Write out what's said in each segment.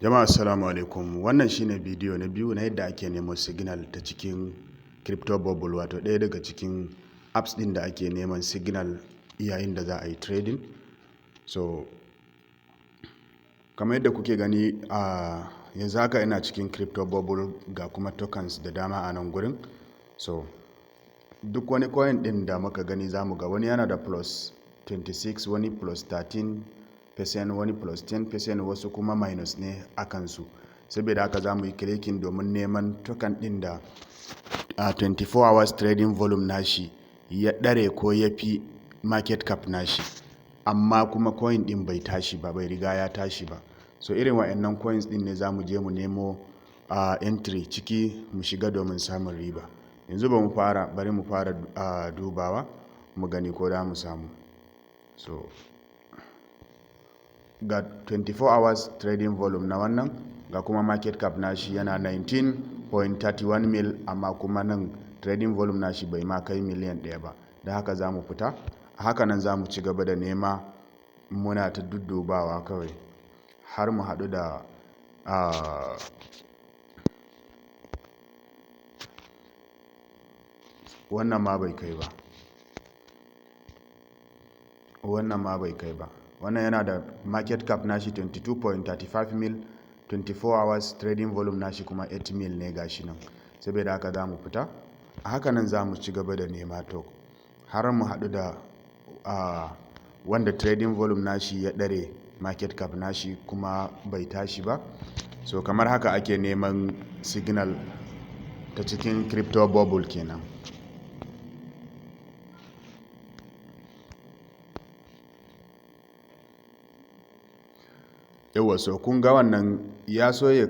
Jama'a assalamu alaikum. Wannan shine bidiyo na biyu na yadda ake neman signal ta cikin crypto bubble, wato ɗaya daga cikin apps ɗin da ake neman signal yayin da za a yi trading. So kamar yadda kuke gani a yanzu haka ina cikin crypto bubble, ga kuma tokens da dama a nan gurin. So duk wani coin ɗin da muka gani zamu ga wani yana da plus 26, wani plus 13%, wani plus 10%, wasu kuma minus ne a kansu. Saboda haka za mu yi clicking domin neman token ɗin da 24 hours trading volume nashi ya ɗare ko ya fi market cap nashi, amma kuma coin ɗin bai tashi ba, bai riga ya tashi ba. So irin wa'annan coins ɗin ne za mu je mu nemo entry ciki mu shiga domin samun riba. Yanzu bari mu fara dubawa mu gani ko da mu samu. So ga 24 hours trading volume na wannan, ga kuma market cap nashi yana 19.31 mil, amma kuma nan trading volume nashi bai ma kai miliyan 1 ba. Da haka za mu fita, a haka nan za mu ci gaba da nema, muna ta duddubawa kawai har mu haɗu da wannan ma bai kai ba, wannan ma bai kai ba. Wannan yana da market cap nashi 22.35 mil, 24 hours trading volume nashi kuma 8 mil ne gashi nan. Saboda haka za mu fita, a haka nan za mu ci gaba da nema to har mu haɗu da wanda trading volume nashi ya ɗare market cap nashi kuma bai tashi ba. So kamar haka ake neman signal ta cikin crypto bubble kenan. Yawa, so kun ga wannan ya so ya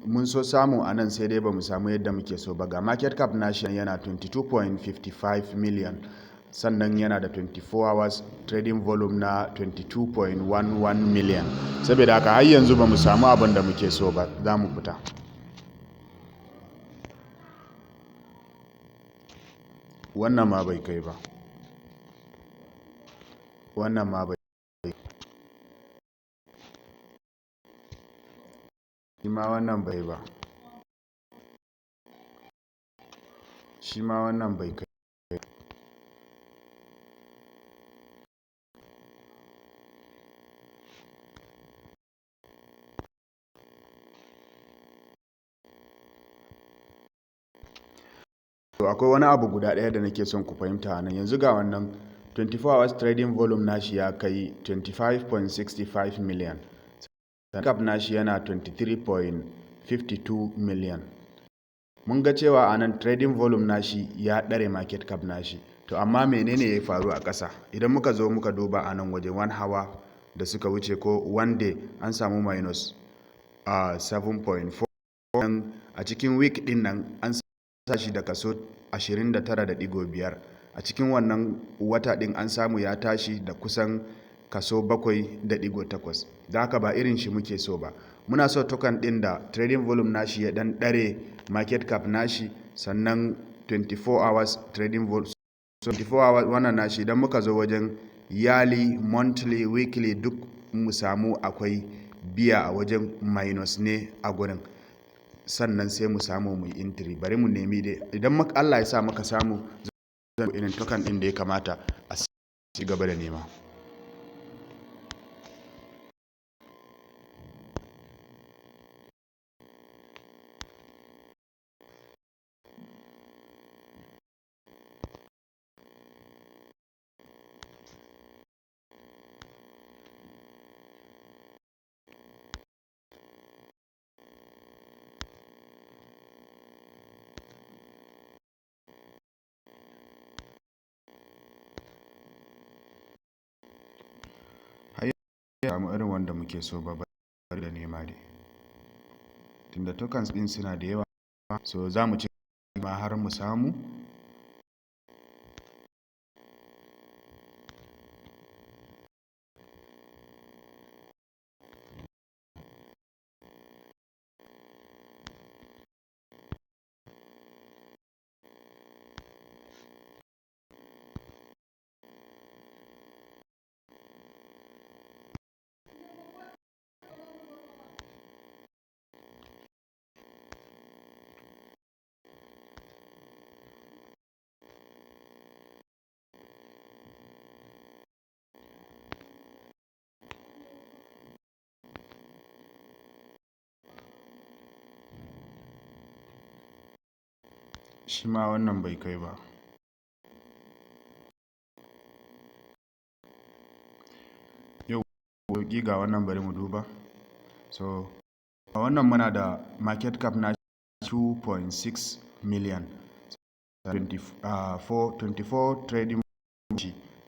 mun so samu a nan, sai dai ba mu samu yadda muke so ba. Ga market cap nashi yana 22.55 million, sannan yana da 24 hours trading volume na 22.11 million. Saboda haka har yanzu ba mu samu abin da muke so ba, za mu fita. Wannan ma bai kai ba, wannan ma bai kai, shi ma wannan bai ba, shi ma wannan bai kai. To akwai wani abu guda ɗaya da nake son ku fahimta nan. Yanzu ga wannan 24 hours trading volume nashi ya kai 25.65 million, cap nashi yana 23.52 million. Mun ga cewa a nan trading volume nashi ya ɗare market cap nashi. To amma menene ya faru a ƙasa? Idan muka zo muka duba a nan waje 1 hour da suka wuce ko 1 day, an samu minus 7.4. A cikin week ɗin nan an sa shi da kaso 29.5. A cikin wannan wata ɗin an samu ya tashi da kusan kaso 7.8. Da haka ba irin shi muke so ba. Muna so token ɗin da trading volume nashi ya ɗan ɗare market cap nashi, sannan 24 hours trading volume, 24 hours wannan nashi. Idan muka zo wajen yearly, monthly, weekly, duk mu samu akwai biya a wajen minus ne a gurin, sannan sai mu samu mu entry. Bari mu nemi dai, idan Allah ya sa muka samu, zan irin token ɗin da ya kamata a ci gaba da nema. Samu irin wanda muke so ba, bari da nema dai, tunda tokens din suna da yawa. So za mu ci ma har mu samu. shi ma wannan bai kai ba. Yau ga wannan bari mu duba. So wannan muna da market cap na 2.6 million 24 trading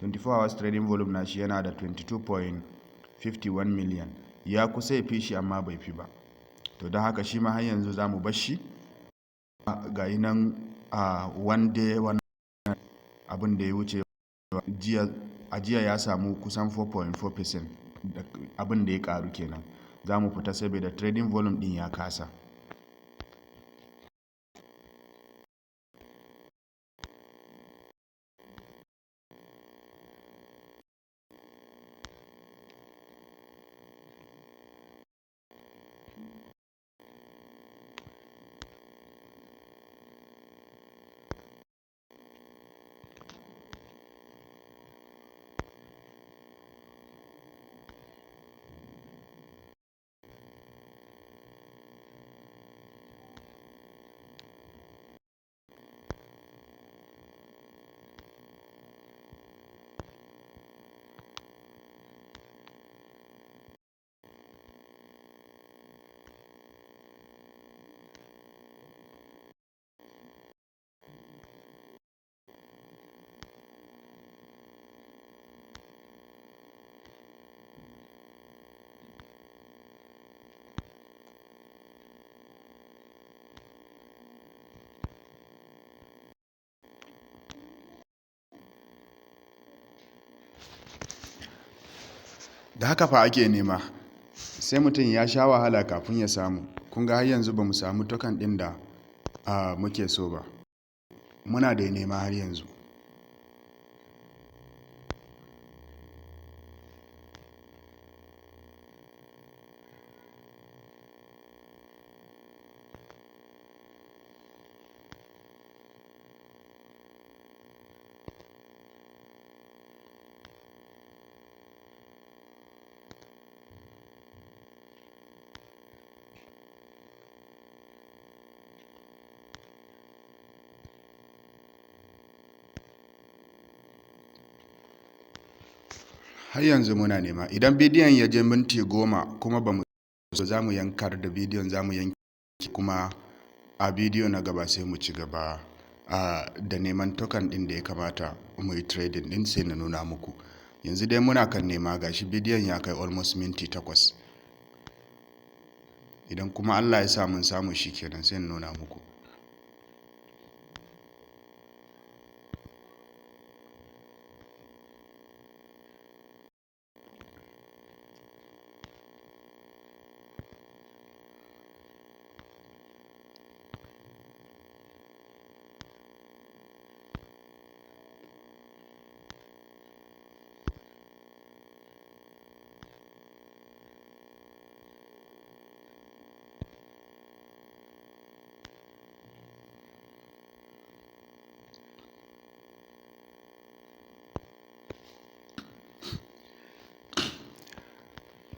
24 hours trading volume na shi yana da 22.51 million, ya kusa ya fi shi amma bai fi ba. To don haka shi ma har yanzu za mu bar shi ga yi nan a one day one abin da ya wuce a jiya ya samu kusan 4.4%, abin da ya karu kenan. Za mu fita saboda trading volume din ya kasa. Da haka fa ake nema, sai mutum ya sha wahala kafin ya samu. Kun ga har yanzu ba mu samu token ɗin da muke so ba, muna da nema har yanzu. Har yanzu muna nema. Idan bidiyon ya je minti 10 kuma ba mu so, za mu yankar da bidiyon, za mu yanki kuma a bidiyo na gaba sai mu ci gaba da neman token ɗin da ya kamata mu yi trading ɗin, sai na nuna muku. Yanzu dai muna kan nema, gashi bidiyon ya kai almost minti 8. Idan kuma Allah ya sa mun samu shi kenan sai na nuna muku.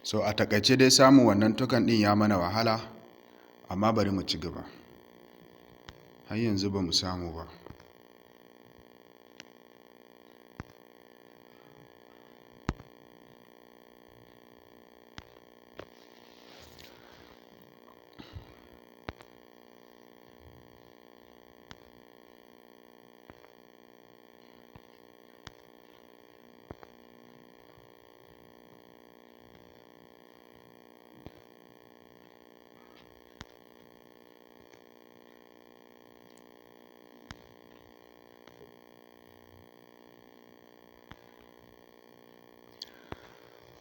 So a takaice dai samun wannan token ɗin ya mana wahala, amma bari mu ci gaba. Har yanzu ba mu samu ba.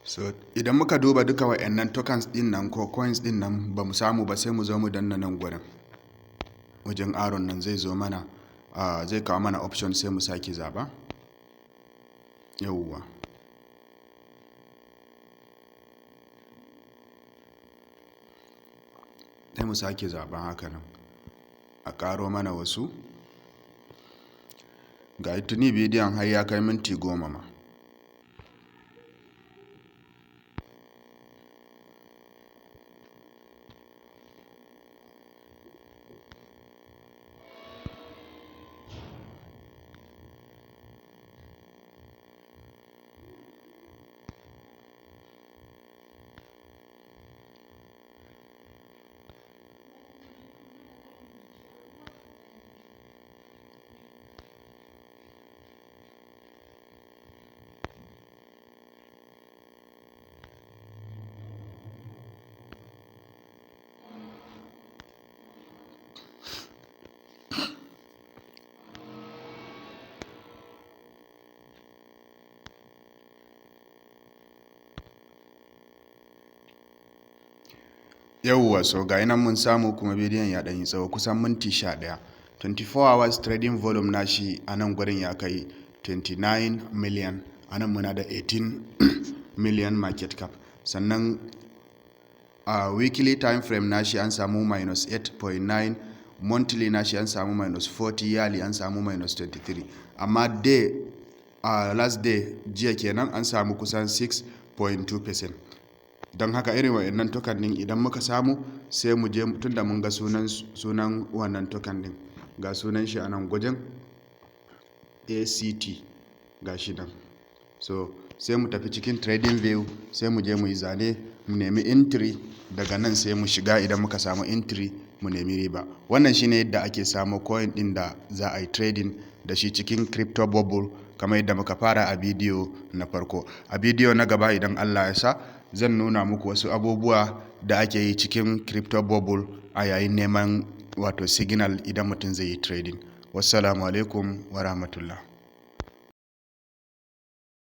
So idan muka duba duka wa'annan tokens din nan ko coins din nan ba mu samu ba, sai mu zo mu danna nan gurin wajen aron nan, zai zo mana zai kawo mana option, sai mu sake zaba. Yawwa, sai mu sake zaben haka nan a karo mana wasu. Ga tuni bidiyon har ya kai minti 10 ma. Yauwa, so ga nan mun samu kuma bidiyon ya ɗanyi tsawo kusan minti 11. 24 hours trading volume nashi a nan gurin ya kai 29 million, a nan muna da 18 million market cap. Sannan a weekly time frame nashi an samu minus 8.9, monthly nashi an samu minus 40, yearly an samu minus 23. Amma day last day jiya kenan an samu kusan 6.2%. don haka irin wa'annan token din idan muka samu sai mu je tunda mun ga sunan wannan token din, ga sunan shi a nan gwajin ACT gashi nan. So sai mu tafi cikin trading view, sai mu je mu yi zane, mu nemi entry, daga nan sai mu shiga. Idan muka samu entry mu nemi riba. Wannan shine yadda ake samu coin din da za a yi trading da shi cikin crypto bubble, kamar yadda muka fara a bidiyo na farko. A bidiyo na gaba idan Allah ya sa zan nuna muku wasu abubuwa da ake yi cikin crypto bubble a yayin neman wato signal idan mutum zai yi trading. Wassalamu alaikum wa rahmatullah.